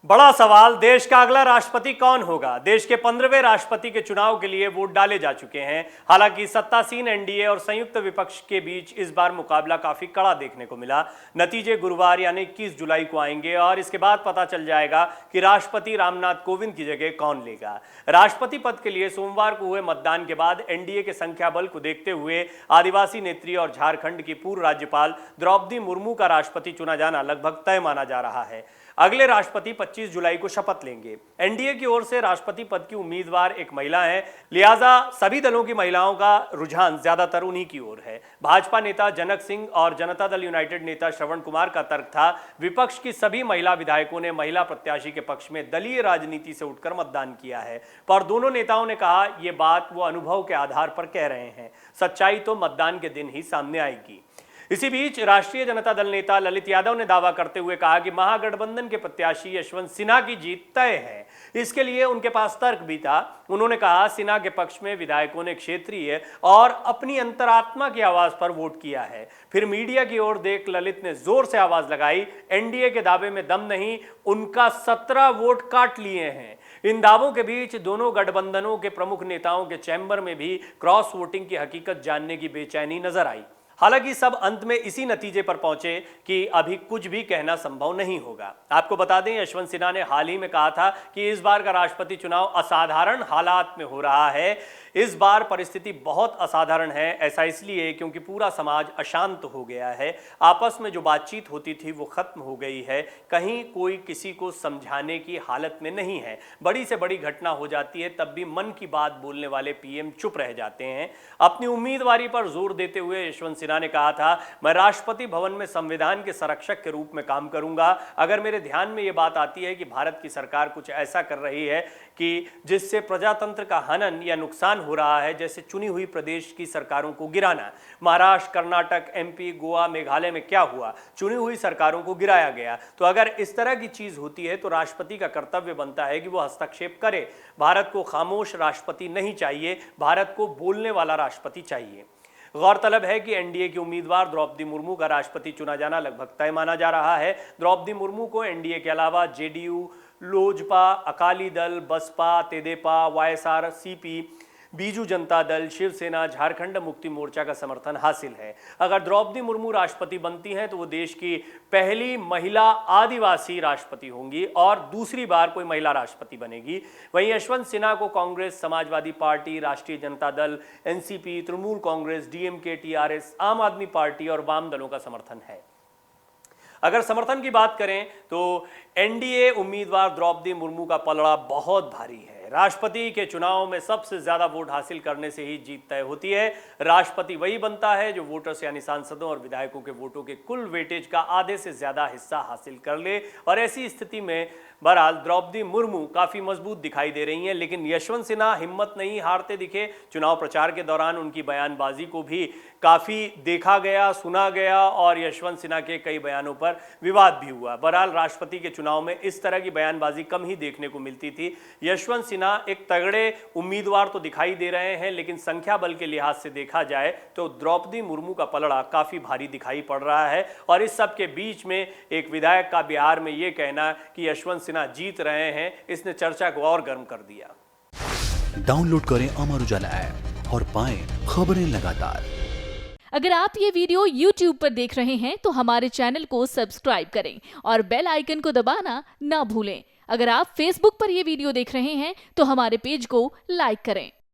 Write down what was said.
बड़ा सवाल, देश का अगला राष्ट्रपति कौन होगा। देश के 15वें राष्ट्रपति के चुनाव के लिए वोट डाले जा चुके हैं। हालांकि सत्तासीन एनडीए और संयुक्त विपक्ष के बीच इस बार मुकाबला काफी कड़ा देखने को मिला। नतीजे गुरुवार यानी 21 जुलाई को आएंगे और इसके बाद पता चल जाएगा कि राष्ट्रपति रामनाथ कोविंद की जगह कौन लेगा। राष्ट्रपति पद के लिए सोमवार को हुए मतदान के बाद एनडीए के संख्या बल को देखते हुए आदिवासी नेत्री और झारखंड की पूर्व राज्यपाल द्रौपदी मुर्मू का राष्ट्रपति चुना जाना लगभग तय माना जा रहा है। अगले राष्ट्रपति 25 जुलाई को शपथ लेंगे। एनडीए की ओर से राष्ट्रपति पद की उम्मीदवार एक महिला है, लिहाजा सभी दलों की महिलाओं का रुझान ज्यादातर उन्हीं की ओर है। भाजपा नेता जनक सिंह और जनता दल यूनाइटेड नेता श्रवण कुमार का तर्क था, विपक्ष की सभी महिला विधायकों ने महिला प्रत्याशी के पक्ष में दलीय राजनीति से उठकर मतदान किया है, पर दोनों नेताओं ने कहा यह बात वो अनुभव के आधार पर कह रहे हैं। सच्चाई तो मतदान के दिन ही सामने आएगी। इसी बीच राष्ट्रीय जनता दल नेता ललित यादव ने दावा करते हुए कहा कि महागठबंधन के प्रत्याशी यशवंत सिन्हा की जीत तय है। इसके लिए उनके पास तर्क भी था। उन्होंने कहा, सिन्हा के पक्ष में विधायकों ने क्षेत्रीय और अपनी अंतरात्मा की आवाज पर वोट किया है। फिर मीडिया की ओर देख ललित ने जोर से आवाज लगाई, एनडीए के दावे में दम नहीं, उनका 17 वोट काट लिए हैं। इन दावों के बीच दोनों गठबंधनों के प्रमुख नेताओं के चैम्बर में भी क्रॉस वोटिंग की हकीकत जानने की बेचैनी नजर आई। हालांकि सब अंत में इसी नतीजे पर पहुंचे कि अभी कुछ भी कहना संभव नहीं होगा। आपको बता दें, यशवंत सिन्हा ने हाल ही में कहा था कि इस बार का राष्ट्रपति चुनाव असाधारण हालात में हो रहा है। इस बार परिस्थिति बहुत असाधारण है। ऐसा इसलिए क्योंकि पूरा समाज अशांत हो गया है। आपस में जो बातचीत होती थी वो खत्म हो गई है। कहीं कोई किसी को समझाने की हालत में नहीं है। बड़ी से बड़ी घटना हो जाती है तब भी मन की बात बोलने वाले पीएम चुप रह जाते हैं। अपनी उम्मीदवारी पर जोर देते हुए यशवंत सिन्हा ने कहा था, मैं राष्ट्रपति भवन में संविधान के संरक्षक के रूप में काम करूंगा। अगर मेरे ध्यान में यह बात आती है कि भारत की सरकार कुछ ऐसा कर रही है कि जिससे प्रजातंत्र का हनन या नुकसान हो रहा है, जैसे चुनी हुई प्रदेश की सरकारों को गिराना। महाराष्ट्र, कर्नाटक, एमपी, गोवा, मेघालय में क्या हुआ? चुनी हुई सरकारों को गिराया गया। तो अगर इस तरह की चीज होती है तो राष्ट्रपति का कर्तव्य बनता है कि वो हस्तक्षेप करे। भारत को खामोश राष्ट्रपति नहीं चाहिए, भारत को बोलने वाला राष्ट्रपति चाहिए। गौरतलब है कि एनडीए की उम्मीदवार द्रौपदी मुर्मू का राष्ट्रपति चुना जाना लगभग तय माना जा रहा है। द्रौपदी मुर्मू को एनडीए के अलावा जेडीयू, लोजपा, अकाली दल, बसपा, तेदेपा, वाईएसआर, सीपी, बीजू जनता दल, शिवसेना, झारखंड मुक्ति मोर्चा का समर्थन हासिल है। अगर द्रौपदी मुर्मू राष्ट्रपति बनती हैं तो वो देश की पहली महिला आदिवासी राष्ट्रपति होंगी और दूसरी बार कोई महिला राष्ट्रपति बनेगी। वहीं यशवंत सिन्हा को कांग्रेस, समाजवादी पार्टी, राष्ट्रीय Janata Dal, NCP, Trinamool Congress, DMK, TRS, आम आदमी पार्टी और वाम दलों का समर्थन है। अगर समर्थन की बात करें तो एनडीए उम्मीदवार द्रौपदी मुर्मू का पलड़ा बहुत भारी है। राष्ट्रपति के चुनाव में सबसे ज्यादा वोट हासिल करने से ही जीत तय होती है। राष्ट्रपति वही बनता है जो वोटर्स यानी सांसदों और विधायकों के वोटों के कुल वेटेज का आधे से ज्यादा हिस्सा हासिल कर ले। और ऐसी स्थिति में बहरहाल द्रौपदी मुर्मू काफी मजबूत दिखाई दे रही हैं, लेकिन यशवंत सिन्हा हिम्मत नहीं हारते दिखे। चुनाव प्रचार के दौरान उनकी बयानबाजी को भी काफी देखा गया, सुना गया और यशवंत सिन्हा के कई बयानों पर विवाद भी हुआ। बहरहाल राष्ट्रपति के चुनाव में इस तरह की बयानबाजी कम ही देखने को मिलती थी। यशवंत सिन्हा एक तगड़े उम्मीदवार तो दिखाई दे रहे हैं, लेकिन संख्या बल के लिहाज से देखा जाए तो द्रौपदी मुर्मू का पलड़ा काफी भारी दिखाई पड़ रहा है। और इस सब के बीच में एक विधायक का बिहार में यह कहना कि यशवंत सिन्हा जीत रहे हैं, इसने चर्चा को और गर्म कर दिया। डाउनलोड करें अमर उजाला ऐप और पाएं खबरें लगातार। अगर आप ये वीडियो YouTube पर देख रहे हैं तो हमारे चैनल को सब्सक्राइब करें और बेल आइकन को दबाना ना भूलें। अगर आप Facebook पर ये वीडियो देख रहे हैं तो हमारे पेज को लाइक करें।